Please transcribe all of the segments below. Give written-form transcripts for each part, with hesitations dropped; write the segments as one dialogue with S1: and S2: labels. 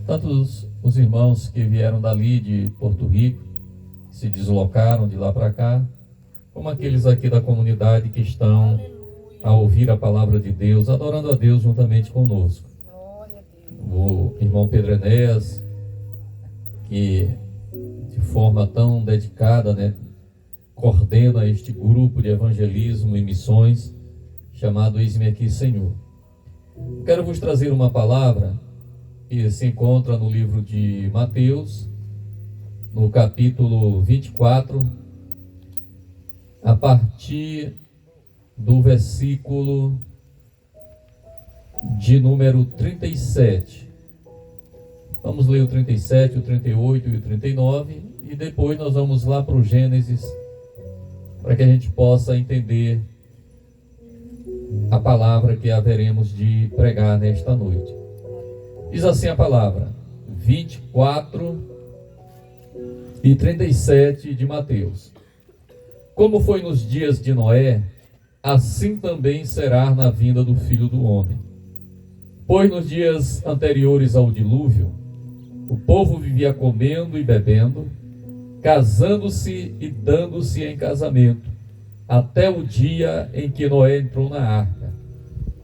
S1: Tanto os irmãos que vieram dali de Porto Rico, que se deslocaram de lá para cá, como aqueles aqui da comunidade que estão a ouvir a palavra de Deus, adorando a Deus juntamente conosco. O irmão Pedro Enéas, que de forma tão dedicada, coordena este grupo de evangelismo e missões, chamado Eis-me Aqui, Senhor. Quero vos trazer uma palavra que se encontra no livro de Mateus, no capítulo 24, a partir do versículo de número 37. Vamos ler o 37, o 38 e o 39, e depois nós vamos lá para o Gênesis, para que a gente possa entender a palavra que haveremos de pregar nesta noite. Diz assim a palavra, 24 e 37 de Mateus. Como foi nos dias de Noé, assim também será na vinda do Filho do Homem. Pois nos dias anteriores ao dilúvio, o povo vivia comendo e bebendo, casando-se e dando-se em casamento, até o dia em que Noé entrou na arca.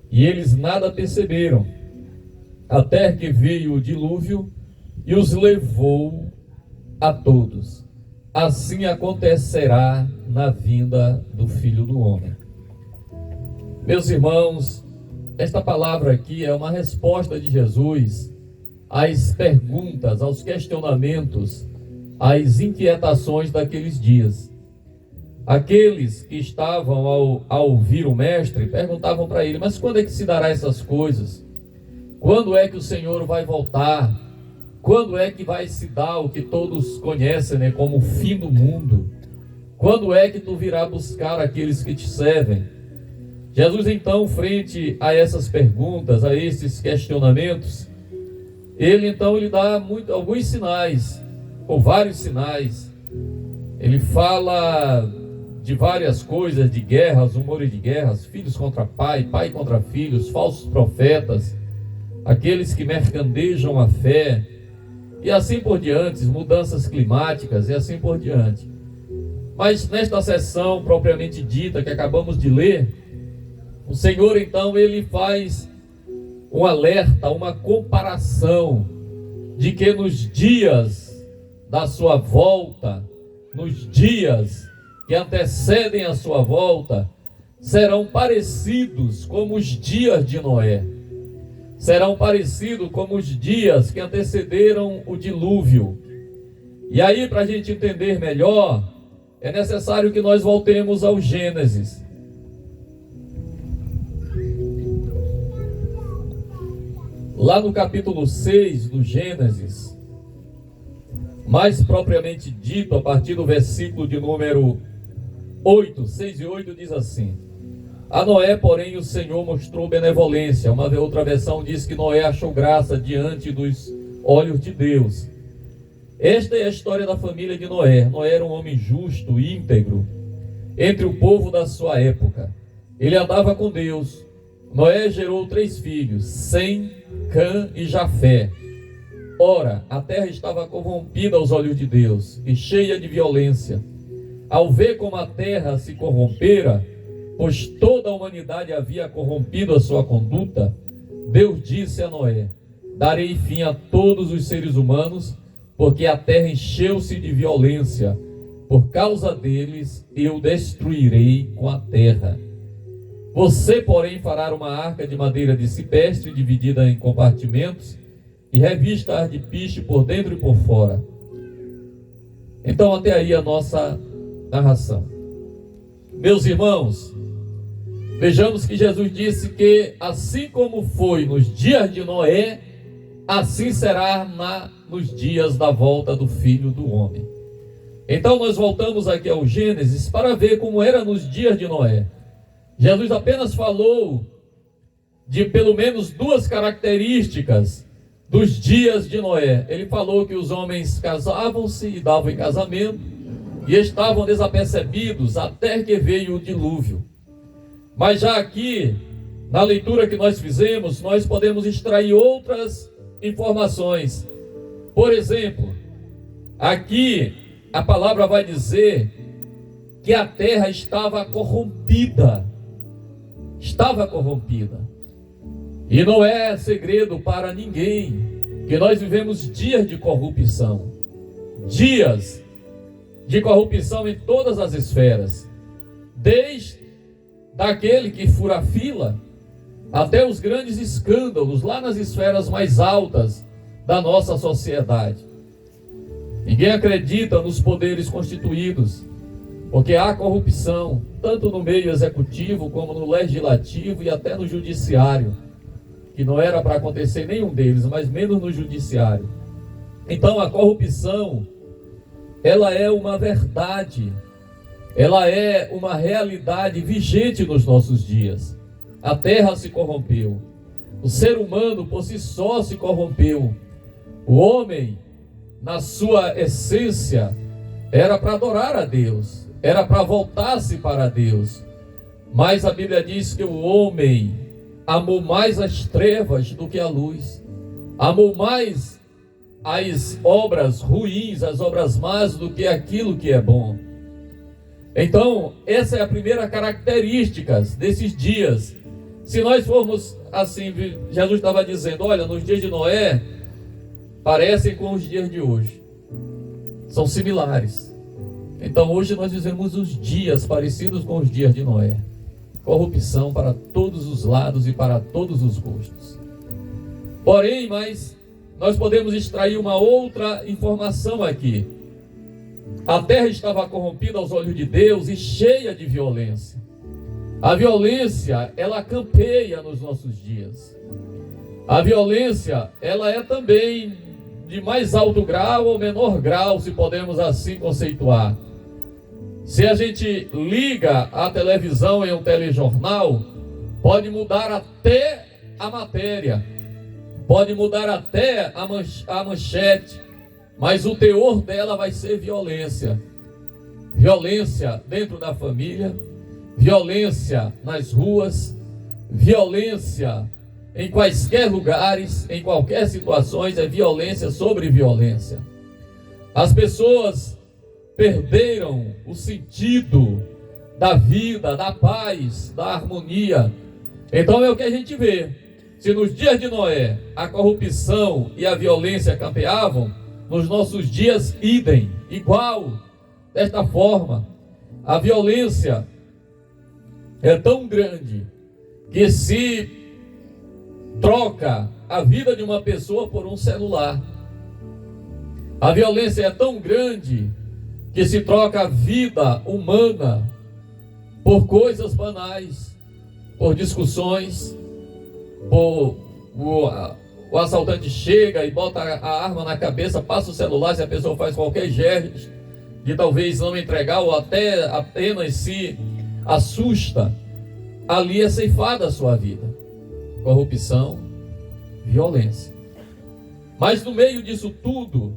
S1: E eles nada perceberam, até que veio o dilúvio e os levou a todos. Assim acontecerá na vinda do Filho do Homem. Meus irmãos, esta palavra aqui é uma resposta de Jesus às perguntas, aos questionamentos, às inquietações daqueles dias. Aqueles que estavam ao ouvir o mestre perguntavam para ele: mas quando é que se dará essas coisas? Quando é que o Senhor vai voltar? Quando é que vai se dar o que todos conhecem, como o fim do mundo? Quando é que tu virá buscar aqueles que te servem? Jesus, então, frente a essas perguntas, a esses questionamentos, ele dá alguns sinais, ou vários sinais. Ele fala de várias coisas, de guerras, rumores de guerras, filhos contra pai, pai contra filhos, falsos profetas, aqueles que mercandejam a fé, e assim por diante, mudanças climáticas e assim por diante. Mas nesta sessão propriamente dita que acabamos de ler, o Senhor então ele faz um alerta, uma comparação de que nos dias da sua volta, nos dias que antecedem a sua volta, serão parecidos como os dias de Noé. Serão parecidos como os dias que antecederam o dilúvio. E aí, para a gente entender melhor, é necessário que nós voltemos ao Gênesis. Lá no capítulo 6 do Gênesis, mais propriamente dito, a partir do versículo de número 8, 6 e 8, diz assim: a Noé, porém, o Senhor mostrou benevolência. Uma outra versão diz que Noé achou graça diante dos olhos de Deus. Esta é a história da família de Noé. Noé era um homem justo, íntegro, entre o povo da sua época. Ele andava com Deus. Noé gerou 3 filhos, Sem, Cã e Jafé. Ora, a terra estava corrompida aos olhos de Deus e cheia de violência. Ao ver como a terra se corrompera, pois toda a humanidade havia corrompido a sua conduta, Deus disse a Noé: darei fim a todos os seres humanos, porque a terra encheu-se de violência. Por causa deles eu destruirei com a terra. Você, porém, fará uma arca de madeira de ciprestre, dividida em compartimentos, e revista de piche por dentro e por fora. Então, até aí a nossa narração. Meus irmãos, vejamos que Jesus disse que assim como foi nos dias de Noé, assim será nos dias da volta do Filho do Homem. Então nós voltamos aqui ao Gênesis para ver como era nos dias de Noé. Jesus apenas falou de pelo menos 2 características dos dias de Noé. Ele falou que os homens casavam-se e davam em casamento e estavam desapercebidos até que veio o dilúvio. Mas já aqui, na leitura que nós fizemos, nós podemos extrair outras informações. Por exemplo, aqui a palavra vai dizer que a terra estava corrompida. Estava corrompida. E não é segredo para ninguém que nós vivemos dias de corrupção. Dias de corrupção em todas as esferas. Desde daquele que fura a fila até os grandes escândalos lá nas esferas mais altas da nossa sociedade. Ninguém acredita nos poderes constituídos, porque há corrupção, tanto no meio executivo, como no legislativo e até no judiciário, que não era para acontecer nenhum deles, mas menos no judiciário. Então a corrupção, ela é uma verdade, ela é uma realidade vigente nos nossos dias. A terra se corrompeu, o ser humano por si só se corrompeu. O homem, na sua essência, era para adorar a Deus, era para voltar-se para Deus. Mas a Bíblia diz que o homem amou mais as trevas do que a luz, amou mais as obras ruins, as obras más, do que aquilo que é bom. Então, essa é a primeira característica desses dias. Se nós formos assim, Jesus estava dizendo, olha, nos dias de Noé, parecem com os dias de hoje. São similares. Então hoje nós vivemos os dias parecidos com os dias de Noé. Corrupção para todos os lados e para todos os gostos. Porém, mas nós podemos extrair uma outra informação aqui. A terra estava corrompida aos olhos de Deus e cheia de violência. A violência, ela campeia nos nossos dias. A violência, ela é também de mais alto grau ou menor grau, se podemos assim conceituar. Se a gente liga a televisão em um telejornal, pode mudar até a matéria, pode mudar até a manchete, mas o teor dela vai ser violência. Violência dentro da família, violência nas ruas, violência em quaisquer lugares, em qualquer situações, é violência sobre violência. As pessoas perderam o sentido da vida, da paz, da harmonia. Então é o que a gente vê. Se nos dias de Noé a corrupção e a violência campeavam, nos nossos dias idem, igual. Desta forma, a violência é tão grande que se troca a vida de uma pessoa por um celular. A violência é tão grande que se troca a vida humana por coisas banais, por discussões, o assaltante chega e bota a arma na cabeça, passa o celular, se a pessoa faz qualquer gesto de talvez não entregar ou até apenas se assusta, ali é ceifada a sua vida. Corrupção, violência. Mas no meio disso tudo,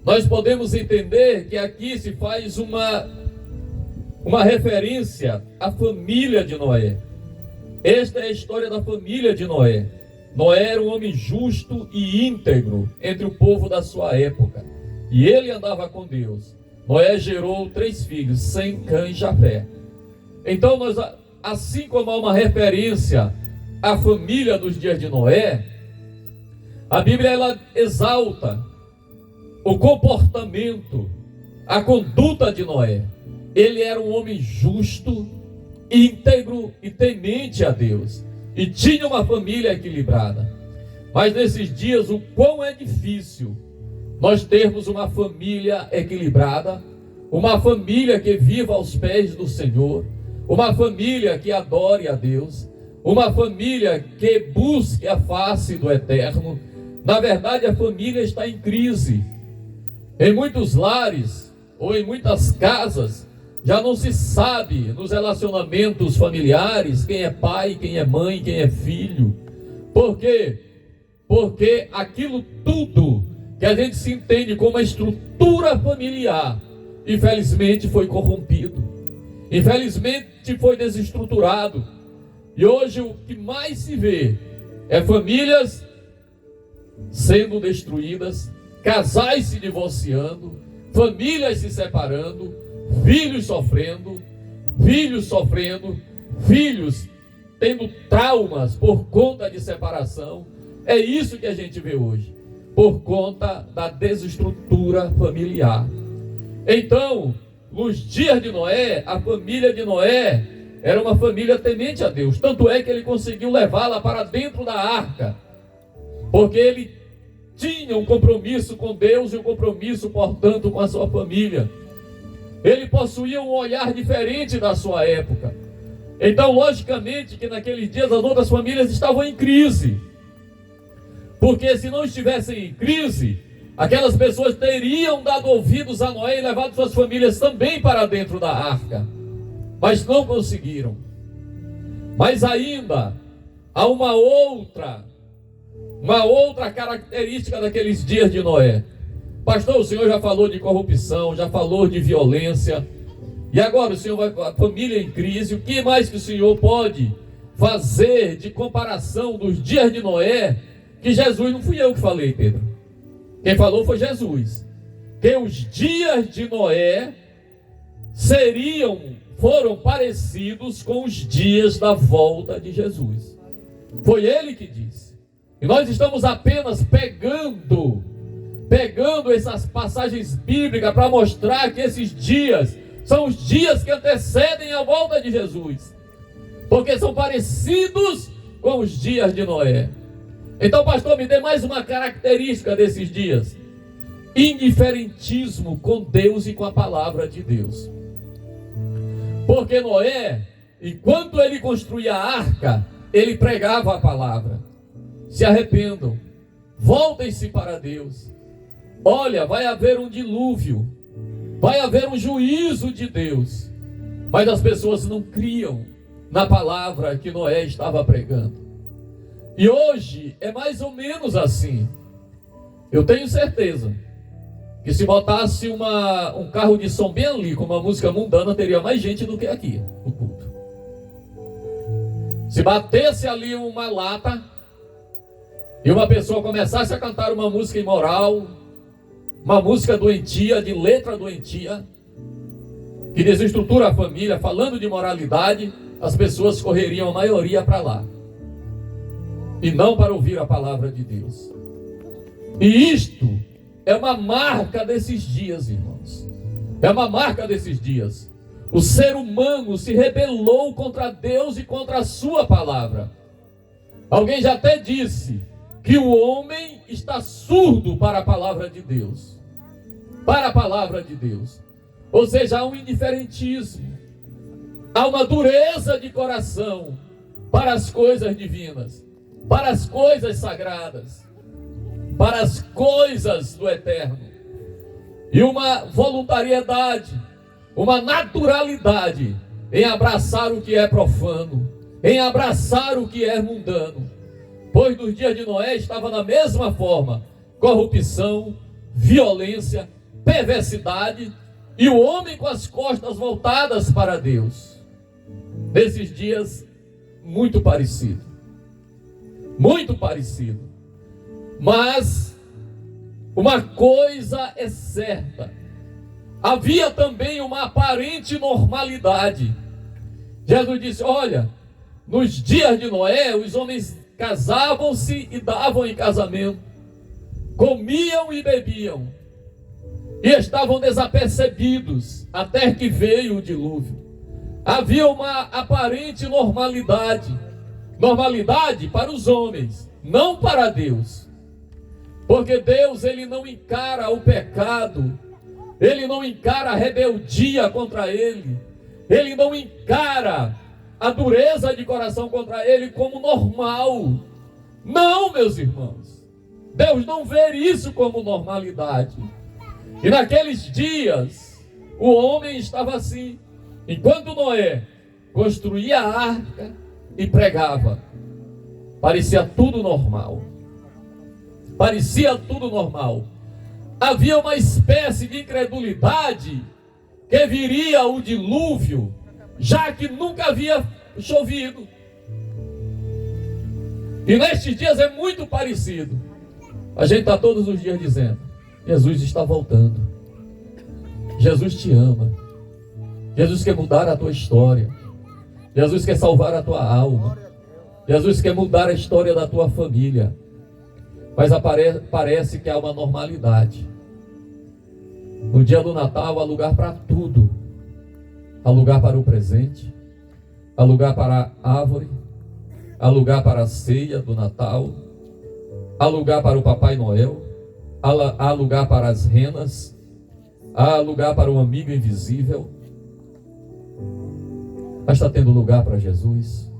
S1: nós podemos entender que aqui se faz uma referência à família de Noé. Esta é a história da família de Noé. Noé era um homem justo e íntegro entre o povo da sua época, e ele andava com Deus. Noé gerou 3 filhos, Sem, Cã e Jafé. Então, assim como há uma referência à família dos dias de Noé, a Bíblia ela exalta o comportamento, a conduta de Noé. Ele era um homem justo, íntegro e temente a Deus, e tinha uma família equilibrada. Mas nesses dias, o quão é difícil nós termos uma família equilibrada, uma família que viva aos pés do Senhor, uma família que adore a Deus, uma família que busque a face do Eterno. Na verdade, a família está em crise. Em muitos lares ou em muitas casas, já não se sabe nos relacionamentos familiares quem é pai, quem é mãe, quem é filho. Por quê? Porque aquilo tudo que a gente se entende como a estrutura familiar, infelizmente foi corrompido, infelizmente foi desestruturado. E hoje o que mais se vê é famílias sendo destruídas, casais se divorciando, famílias se separando, filhos sofrendo, filhos tendo traumas por conta de separação. É isso que a gente vê hoje, por conta da desestrutura familiar. Então, nos dias de Noé, a família de Noé era uma família temente a Deus. Tanto é que ele conseguiu levá-la para dentro da arca, porque ele tinha um compromisso com Deus e um compromisso, portanto, com a sua família. Ele possuía um olhar diferente da sua época. Então, logicamente, que naqueles dias as outras famílias estavam em crise. Porque se não estivessem em crise, aquelas pessoas teriam dado ouvidos a Noé e levado suas famílias também para dentro da arca. Mas não conseguiram. Mas ainda há uma outra característica daqueles dias de Noé. Pastor, o senhor já falou de corrupção, já falou de violência, e agora o senhor vai com a família em crise. O que mais que o senhor pode fazer de comparação dos dias de Noé? Que Jesus, não fui eu que falei, Pedro, quem falou foi Jesus, que os dias de Noé foram parecidos com os dias da volta de Jesus. Foi ele que disse. E nós estamos apenas pegando essas passagens bíblicas para mostrar que esses dias são os dias que antecedem a volta de Jesus, porque são parecidos com os dias de Noé. Então, pastor, me dê mais uma característica desses dias: indiferentismo com Deus e com a palavra de Deus. Porque Noé, enquanto ele construía a arca, ele pregava a palavra: se arrependam, voltem-se para Deus. Olha, vai haver um dilúvio, vai haver um juízo de Deus. Mas as pessoas não criam na palavra que Noé estava pregando. E hoje é mais ou menos assim. Eu tenho certeza que se botasse um carro de som bem ali, com uma música mundana, teria mais gente do que aqui no culto. Se batesse ali uma lata e uma pessoa começasse a cantar uma música imoral, uma música doentia, de letra doentia, que desestrutura a família, falando de moralidade, as pessoas correriam a maioria para lá, e não para ouvir a palavra de Deus. E isto é uma marca desses dias, irmãos. É uma marca desses dias. O ser humano se rebelou contra Deus e contra a sua palavra. Alguém já até disse que o homem está surdo para a palavra de Deus. Para a palavra de Deus. Ou seja, há um indiferentismo. Há uma dureza de coração para as coisas divinas, para as coisas sagradas, para as coisas do eterno. E uma voluntariedade, uma naturalidade em abraçar o que é profano, em abraçar o que é mundano. Pois nos dias de Noé estava da mesma forma: corrupção, violência, perversidade, e o homem com as costas voltadas para Deus. Nesses dias, muito parecido. Muito parecido. Mas uma coisa é certa: havia também uma aparente normalidade. Jesus disse: olha, nos dias de Noé, os homens casavam-se e davam em casamento, comiam e bebiam, e estavam desapercebidos até que veio o dilúvio. Havia uma aparente normalidade. Normalidade para os homens, não para Deus. Porque Deus, ele não encara o pecado, ele não encara a rebeldia contra ele, ele não encara a dureza de coração contra ele como normal. Não, meus irmãos, Deus não vê isso como normalidade. E naqueles dias, o homem estava assim. Enquanto Noé construía a arca e pregava, parecia tudo normal. Parecia tudo normal. Havia uma espécie de incredulidade que viria o dilúvio, já que nunca havia chovido. E nestes dias é muito parecido. A gente está todos os dias dizendo: Jesus está voltando. Jesus te ama. Jesus quer mudar a tua história. Jesus quer salvar a tua alma. Jesus quer mudar a história da tua família. Mas parece que há uma normalidade. No dia do Natal há lugar para tudo. Há lugar para o presente. Há lugar para a árvore. Há lugar para a ceia do Natal. Há lugar para o Papai Noel. Há lugar para as renas. Há lugar para o amigo invisível. Mas está tendo lugar para Jesus?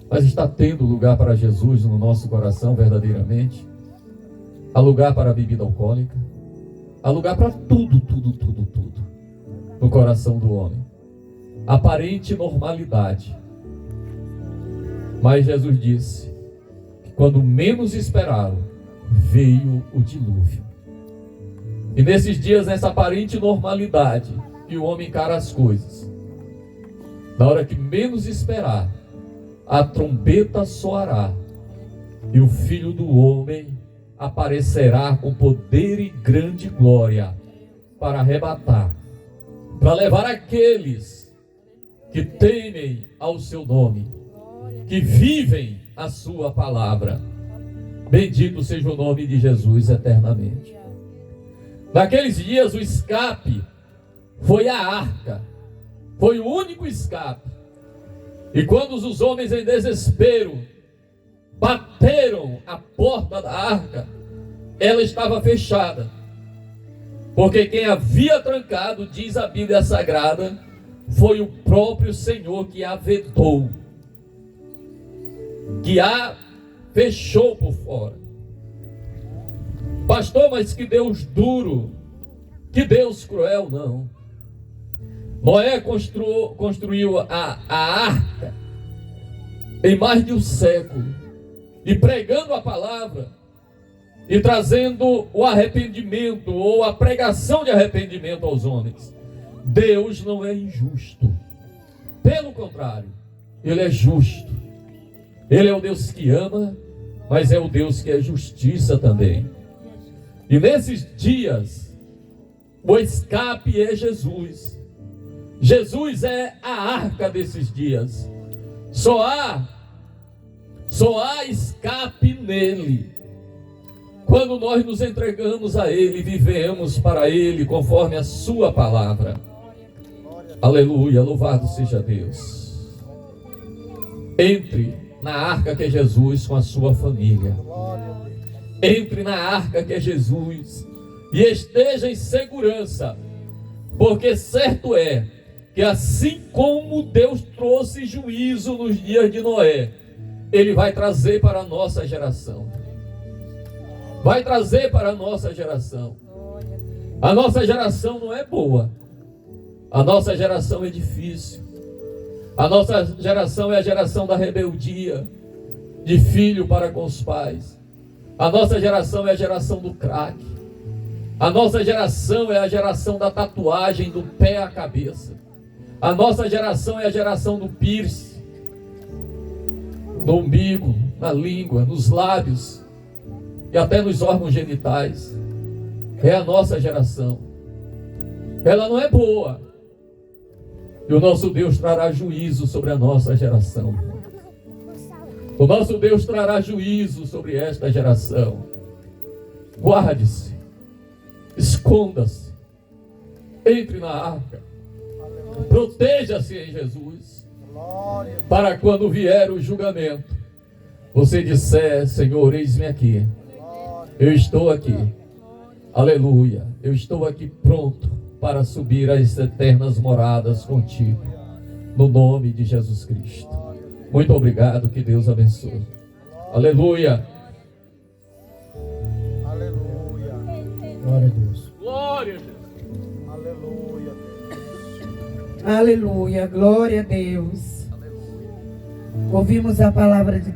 S1: Mas está tendo lugar para Jesus no nosso coração verdadeiramente? Há lugar para a bebida alcoólica? Há lugar para tudo no coração do homem. Aparente normalidade. Mas Jesus disse que quando menos esperaram, veio o dilúvio. E nesses dias, nessa aparente normalidade, que o homem encara as coisas, na hora que menos esperar, a trombeta soará e o Filho do Homem aparecerá com poder e grande glória para arrebatar, para levar aqueles que temem ao seu nome, que vivem a sua palavra. Bendito seja o nome de Jesus eternamente. Naqueles dias o escape foi a arca, foi o único escape. E quando os homens em desespero bateram a porta da arca, ela estava fechada, porque quem havia trancado, diz a Bíblia Sagrada, foi o próprio Senhor que a vedou, que a fechou por fora. Pastor, mas que Deus duro, que Deus cruel. Não. Noé construiu a arca em mais de um século, e pregando a palavra, e trazendo o arrependimento, ou a pregação de arrependimento aos homens. Deus não é injusto, pelo contrário, Ele é justo. Ele é o Deus que ama, mas é o Deus que é justiça também. E nesses dias, o escape é Jesus. Jesus é a arca desses dias. Só há escape nele. Quando nós nos entregamos a Ele, vivemos para Ele conforme a sua palavra. Aleluia, louvado seja Deus. Entre na arca que é Jesus com a sua família. Entre na arca que é Jesus e esteja em segurança, porque certo é que assim como Deus trouxe juízo nos dias de Noé, Ele vai trazer para a nossa geração. Vai trazer para a nossa geração. A nossa geração não é boa. A nossa geração é difícil. A nossa geração é a geração da rebeldia, de filho para com os pais. A nossa geração é a geração do crack. A nossa geração é a geração da tatuagem do pé à cabeça. A nossa geração é a geração do piercing, no umbigo, na língua, nos lábios e até nos órgãos genitais. É a nossa geração. Ela não é boa. E o nosso Deus trará juízo sobre a nossa geração. O nosso Deus trará juízo sobre esta geração. Guarde-se, esconda-se, entre na arca, proteja-se em Jesus, para quando vier o julgamento, você disser: Senhor, eis-me aqui, eu estou aqui, aleluia, eu estou aqui pronto para subir às eternas moradas contigo, no nome de Jesus Cristo. Muito obrigado, que Deus abençoe. Aleluia.
S2: Aleluia.
S3: Glória a Deus.
S1: Glória a Deus.
S2: Aleluia.
S3: Aleluia. Glória a Deus. Ouvimos a palavra de Deus.